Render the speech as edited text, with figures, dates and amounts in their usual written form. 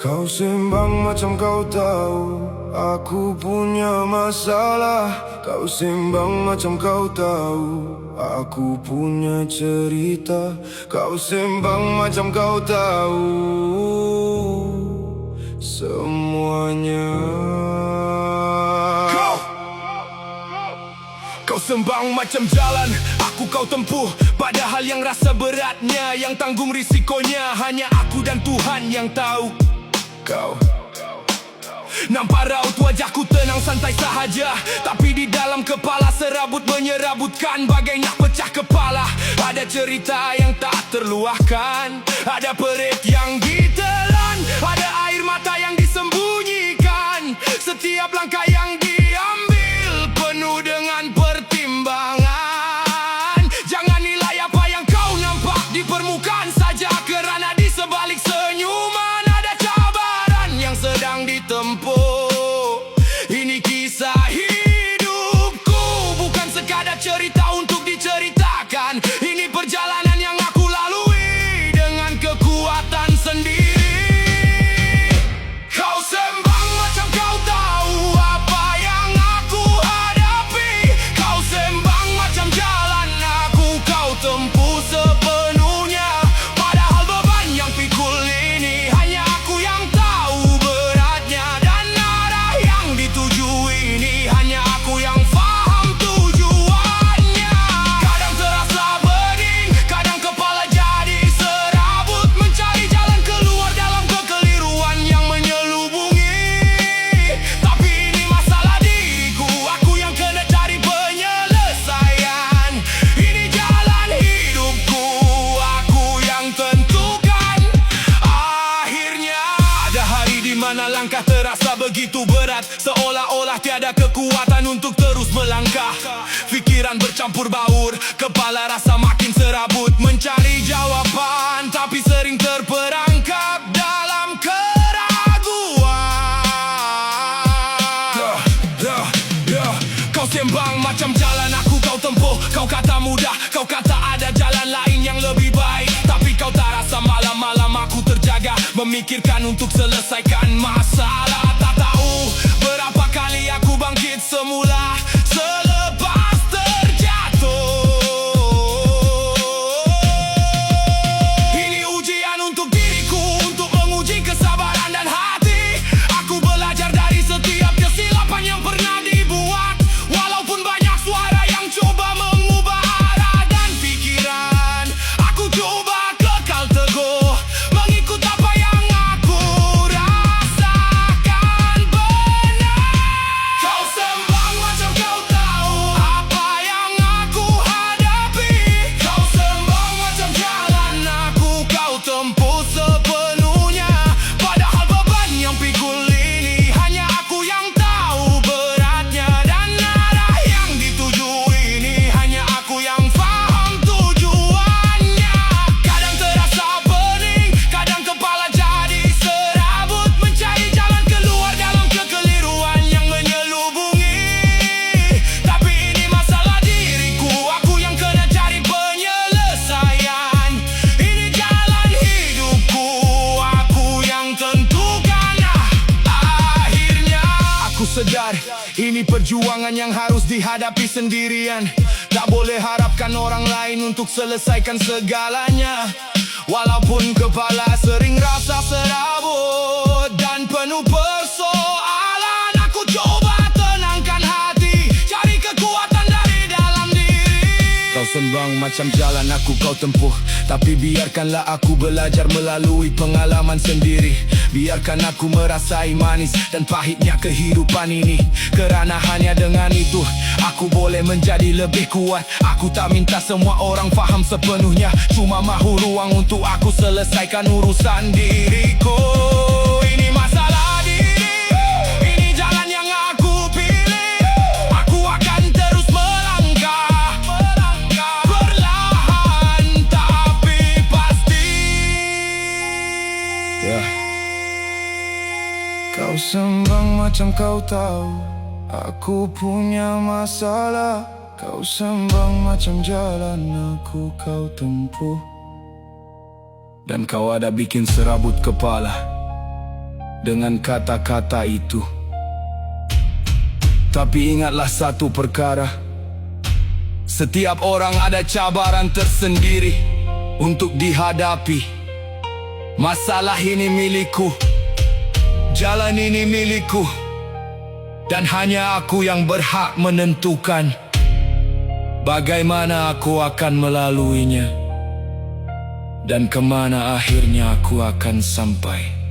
Kau sembang macam kau tahu aku punya masalah. Kau sembang macam kau tahu aku punya cerita. Kau sembang macam kau tahu semuanya. Kau sembang macam jalan aku kau tempuh, padahal yang rasa beratnya, yang tanggung risikonya hanya aku dan Tuhan yang tahu. Kau nampak raut wajahku tenang santai sahaja, tapi di dalam kepala serabut menyerabutkan bagai nak pecah kepala. Ada cerita yang tak terluahkan, ada perit yang ditelan, ada air mata yang disembunyikan. Setiap langkah yang diambil penuh dengan pertimbangan. Jangan nilai apa yang kau nampak di permukaan saja, kerana di sebalik senyuman sedang ditempuh. Ini kisah hidupku, bukan sekadar cerita untuk diceritakan. Ini perjalanan yang aku lalui dengan kekuatan sendiri. Kau sembang macam kau tahu apa yang aku hadapi. Kau sembang macam jalan aku kau tempuh sepenuhnya, padahal beban yang pikul ini hanya aku yang tahu. Langkah terasa begitu berat, seolah-olah tiada kekuatan untuk terus melangkah. Fikiran bercampur baur, kepala rasa makin serabut, mencari jawaban tapi sering terperangkap dalam keraguan. Kau sembang macam jalan aku kau tempuh. Kau kata mudah, kau kata ada jalan lain yang lebih baik, tapi kau tak rasa malam-malam aku terjaga memikirkan untuk selesaikan masalah. Tak tahu berapa kali aku bangkit semula selepas terjatuh. Ini ujian untuk diriku, untuk menguji kesabaran dan hati. Aku belajar dari setiap kesilapan yang pernah dibuat, walaupun banyak suara yang coba mengubah arah dan pikiran. Aku coba kekal teguh mengikut apa yang aku rasakan benar. Kau sembang macam kau tahu apa yang aku hadapi. Kau sembang macam jalan aku kau tempuh sepenuhnya, padahal beban yang pikul ini hanya aku yang tahu beratnya, dan arah yang dituju ini hanya aku yang faham tujuannya. Kadang terasa pening, kadang kepala jadi serabut, mencari jalan keluar dalam kekeliruan yang menyelubungi. Tapi ini masalah diriku, aku yang kena cari penyelesaian. Ini jalan hidupku, aku yang tentukan. Akhirnya aku sadar, ini perjuangan yang harus dihadapi sendirian. Tak boleh harapkan orang lain untuk selesaikan segalanya. Walaupun kepala sering rasa serabut dan penuh persoalan, aku coba tenangkan hati, cari kekuatan dari dalam diri. Kau sembang macam jalan aku kau tempuh, tapi biarkanlah aku belajar melalui pengalaman sendiri. Biarkan aku merasai manis dan pahitnya kehidupan ini, kerana hanya dengan itu aku boleh menjadi lebih kuat. Aku tak minta semua orang faham sepenuhnya, cuma mahu ruang untuk aku selesaikan urusan diriku. Ini masalah diri, ini jalan yang aku pilih. Aku akan terus melangkah, perlahan tapi pasti. Kau sembang macam kau tahu aku punya masalah. Kau sembang macam jalan aku kau tempuh, dan kau ada bikin serabut kepala. dengan kata-kata itu. Tapi ingatlah satu perkara, setiap orang ada cabaran tersendiri untuk dihadapi. Masalah ini milikku, jalan ini milikku, dan hanya aku yang berhak menentukan bagaimana aku akan melaluinya dan kemana akhirnya aku akan sampai.